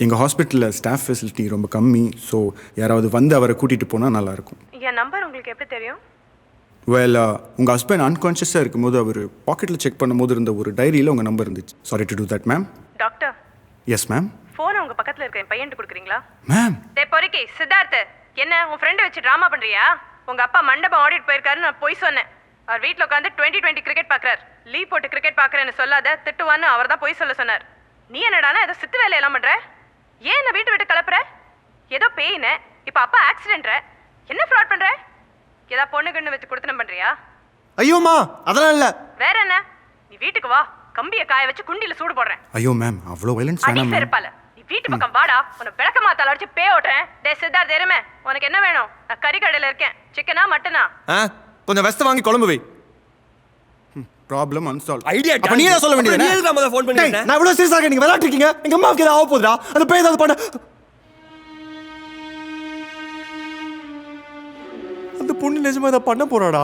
எங்கள் ஹாஸ்பிட்டலில் staff facility ரொம்ப கம்மி. ஸோ யாராவது வந்து அவரை கூட்டிகிட்டு போனால் நல்லாயிருக்கும். என் நம்பர் உங்களுக்கு எப்படி தெரியும்? வெல், உங்கள் ஹஸ்பண்ட் அன்கான்ஷியஸாக இருக்கும்போது அவர் பாக்கெட்டில் செக் பண்ணும்போது இருந்த ஒரு டைரியில் உங்கள் நம்பர் இருந்துச்சு. Sorry to do that ma'am. Doctor. Yes ma'am. ஃபோனை உங்கள் பக்கத்தில் இருக்க என் பையன்ட்டு கொடுக்குறீங்களா? மேம். பொறுக்கி சித்தார்த்து, என்ன உன் ஃப்ரெண்டை வச்சு ட்ராமா பண்ணுறியா? உங்கள் அப்பா மண்டபம் ஆடிட் போயிருக்காருன்னு நான் போய் சொன்னேன். அவர் வீட்டில் உட்காந்து 2020 கிரிக்கெட் பார்க்குறாரு. லீவ் போட்டு கிரிக்கெட் பார்க்குறேன்னு சொல்லாத, திட்டுவான்னு அவர் தான் போய் சொல்ல சொன்னார். நீ என்னடானா ஏதோ சித்து வேலையெல்லாம் பண்ணுற? ஏன் என்ன வீட்டு விட்டு கிளப்புற? ஏதோ பெயின், இப்போ அப்பா ஆக்சிடென்ட்ற, என்ன ஃப்ராட் பண்ற? ஏதா பொண்ணு கண்ணு வச்சு கொடுத்தனம் பண்றியா? ஐயோமா, அதெல்லாம் இல்ல. வேற என்ன? நீ வீட்டுக்கு வா, கம்பிய காய வச்சு குண்டில சூடு போடுறேன். ஐயோ மேம், அவ்வளோ வயலன்ஸ் அடி வேணாம் மேம். செருப்பால. நீ வீட்டு பக்கம் வாடா, உன்னை விளக்க மாத்தால அடிச்சு பே ஓட்டுறேன். டேய் சித்தார்த் எருமை, உனக்கு என்ன வேணும்? நான் கறி கடையில இருக்கேன். சிக்கனா மட்டனா? கொஞ்சம் வெஸ்ட் வாங்கி குழம்பு வை. Problem unsolved. ஐடியா அப்ப நீ என்ன சொல்ல வேண்டியது? நீ எதுக்கு நம்ம ஃபோன் பண்ணிட்ட? நான் இவ்வளவு சீரியஸா நீங்க விளையாட்டு இருக்கீங்க. எங்க அம்மாவுக்கு ஏதாவது ஆக போகுதுடா. அந்த பேய் ஏதாவது பண்ண. அந்த பொண்ணு நிஜமா இதை பண்ண போறாடா.